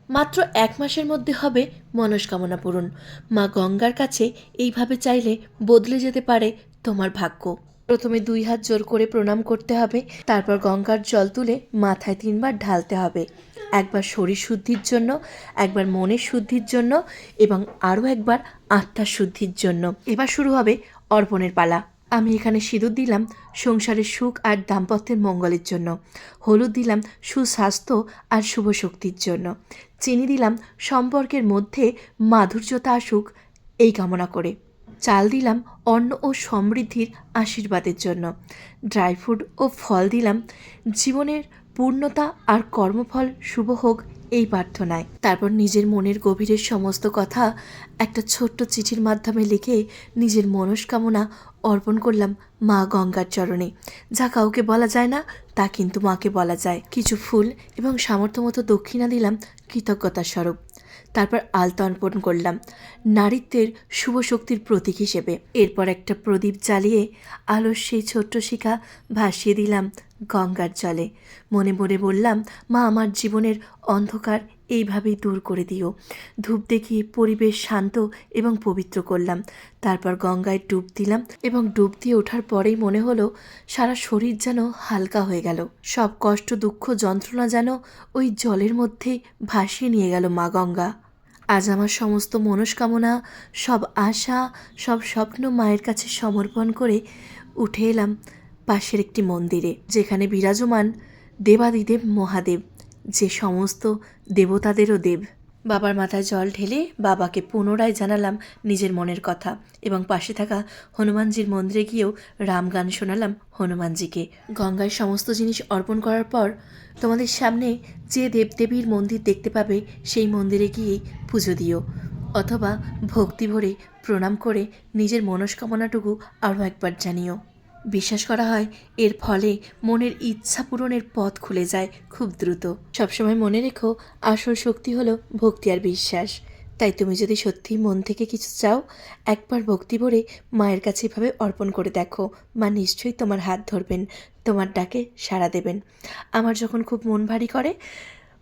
মাত্র 1 মাসের মধ্যে হবে মনস্কামনা পূরণ। মা গঙ্গার কাছে এইভাবে চাইলে বদলে যেতে পারে তোমার ভাগ্য। প্রথমে 2 হাত জোর করে প্রণাম করতে হবে, তারপর গঙ্গার জল তুলে মাথায় 3 বার ঢালতে হবে। একবার শরীর শুদ্ধির জন্য, একবার মনের শুদ্ধির জন্য এবং আরও একবার আত্মার শুদ্ধির জন্য। এবার শুরু হবে অর্পণের পালা। আমি এখানে সিঁদুর দিলাম সংসারের সুখ আর দাম্পত্যের মঙ্গলের জন্য, হলুদ দিলাম সুস্বাস্থ্য আর শুভ শক্তির জন্য, চিনি দিলাম সম্পর্কের মধ্যে মাধুর্যতা আসুক এই কামনা করে, চাল দিলাম অন্ন ও সমৃদ্ধির আশীর্বাদের জন্য, ড্রাই ফ্রুট ও ফল দিলাম জীবনের পূর্ণতা আর কর্মফল শুভ হোক এই প্রার্থনায়। তারপর নিজের মনের গভীরের সমস্ত কথা একটা ছোট্ট চিঠির মাধ্যমে লিখে নিজের মনস্কামনা অর্পণ করলাম মা গঙ্গার চরণে। যা কাউকে বলা যায় না তা কিন্তু মাকে বলা যায়। কিছু ফুল এবং সামর্থ্য মতো দক্ষিণা দিলাম কৃতজ্ঞতার স্বরূপ। তারপর আলতা অর্পণ করলাম নারীত্বের শুভ শক্তির প্রতীক হিসেবে। এরপর একটা প্রদীপ জ্বালিয়ে আলোর সেই ছোট্ট শিখা ভাসিয়ে দিলাম গঙ্গার জলে। মনে মনে বললাম, মা আমার জীবনের অন্ধকার এইভাবেই দূর করে দিও। ধূপ দেখিয়ে পরিবেশ শান্ত এবং পবিত্র করলাম। তারপর গঙ্গায় ডুব দিলাম এবং ডুব দিয়ে ওঠার পরেই মনে হলো সারা শরীর যেন হালকা হয়ে গেল। সব কষ্ট দুঃখ যন্ত্রণা যেন ওই জলের মধ্যে ভাসিয়ে নিয়ে গেল মা গঙ্গা। আজ আমার সমস্ত মনস্কামনা, সব আশা, সব স্বপ্ন মায়ের কাছে সমর্পণ করে উঠে এলাম পাশের একটি মন্দিরে, যেখানে বিরাজমান দেবাদিদেব মহাদেব, যে সমস্ত দেবতাদেরও দেব। বাবার মাথায় জল ঢেলে বাবাকে পুনরায় জানালাম নিজের মনের কথা এবং পাশে থাকা হনুমানজির মন্দিরে গিয়েও রামগান শোনালাম হনুমানজিকে। গঙ্গায় সমস্ত জিনিস অর্পণ করার পর তোমাদের সামনে যে দেবদেবীর মন্দির দেখতে পাবে সেই মন্দিরে গিয়েই পুজো দিও, অথবা ভক্তি ভরে প্রণাম করে নিজের মনস্কামনাটুকু আরও একবার জানিও। বিশ্বাস করা হয় এর ফলে মনের ইচ্ছা পূরণের পথ খুলে যায় খুব দ্রুত। সবসময় মনে রেখো, আসল শক্তি হলো ভক্তি আর বিশ্বাস। তাই তুমি যদি সত্যিই মন থেকে কিছু চাও, একবার ভক্তি ভরে মায়ের কাছে এভাবে অর্পণ করে দেখো, মা নিশ্চয়ই তোমার হাত ধরবেন, তোমার ডাকে সাড়া দেবেন। আমার যখন খুব মন ভারী করে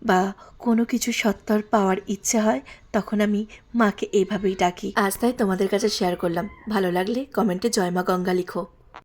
বা কোনো কিছু সত্তর পাওয়ার ইচ্ছে হয়, তখন আমি মাকে এইভাবেই ডাকি। আজ তাই তোমাদের কাছে শেয়ার করলাম। ভালো লাগলে কমেন্টে জয় মা গঙ্গা লিখো।